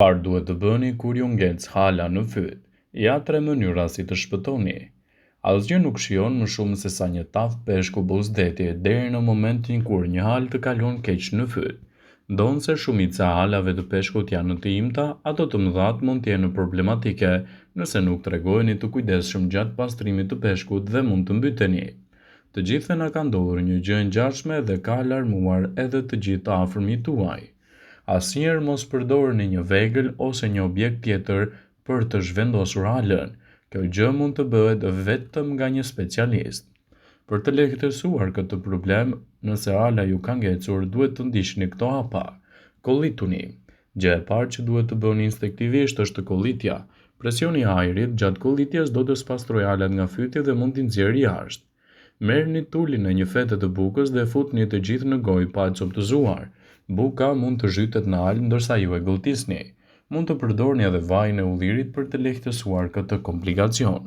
Çfarë duhet të bëni kur ju ngec hala në fyt? Ja 3 mënyra si të shpëtoni. Asgjë nuk shijon më shumë se sa një tavë peshku buzëdeti deri në momentin kur një halë të kalon keq në fyt. Ndonë se shumica e halave të peshkut janë të imta, ato të mëdhat mund të jenë problematike nëse nuk tregojeni të kujdesshëm gjatë pastrimit të peshkut dhe mund të mbyteni. Të gjithëve na ka ndodhur një gjë e ngjashme dhe ka alarmuar edhe të gjithë të afërmit tuaj. Asnjëherë mos përdorni një vegël ose një objekt tjetër për të zhvendosur halën. Kjo gjë mund të bëhet vetëm nga një specialist. Për të lehtësuar këtë problem, nëse hala ju ka ngecur, duhet të ndiqni këto hapa. Kollituni. Gjë e parë që duhet të bëni instinktivisht është kollitja. Presioni i ajrit gjatë kollitjes do të spastrojë halat nga fyti dhe mund t'i nxjerrë jashtë. Merrni tulin në një fete të bukës dhe futni të gjithë në gojë pa e coptëzuar. Buka mund të zhytet në alë ndërsa ju e gëlltisni. Mund të përdorni edhe vajin e ullirit për të lehtësuar këtë komplikacion.